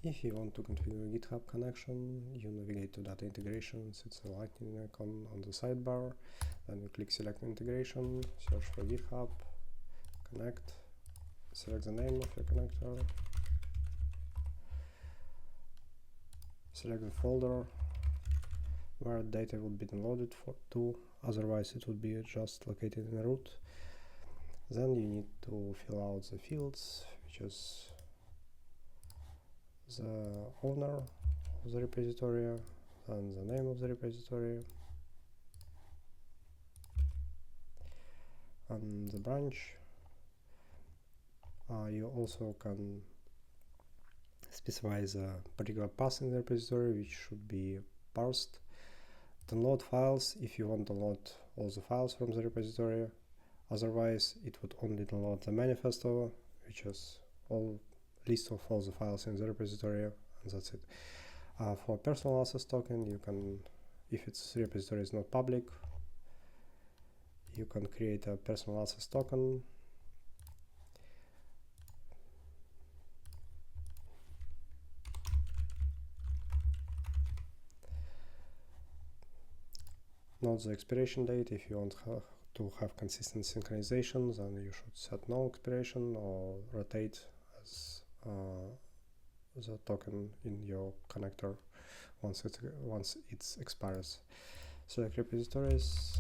If you want to configure a GitHub connection, you navigate to Data Integrations. It's a lightning icon on the sidebar. Then you click Select Integration, search for GitHub, connect, select the name of your connector, select the folder where data would be downloaded to, otherwise it would be just located in root. Then you need to fill out the fields, which is the owner of the repository, and the name of the repository, and the branch. You also can specify the particular path in the repository, which should be parsed. Download files, if you want to download all the files from the repository. Otherwise, it would only download the manifesto, which is all list of all the files in the repository, and that's it. For personal access token, you can, if its repository is not public, you can create a personal access token. Note the expiration date. If you want to have consistent synchronization, then you should set no expiration or rotate as the token in your connector once it expires. Select repositories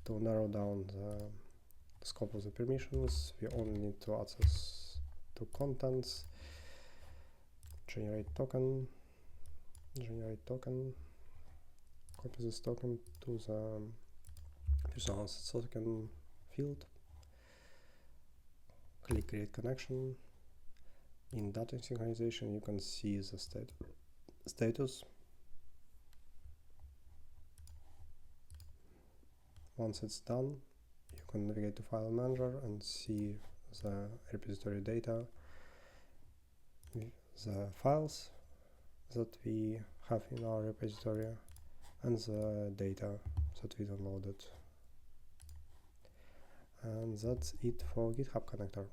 to narrow down the scope of the permissions. We only need to access to contents. Generate token. Copy this token to the personal access token field. Click create connection. In data synchronization, you can see the status. Once it's done, you can navigate to File Manager and see the repository data, the files that we have in our repository, and the data that we downloaded. And that's it for GitHub connector.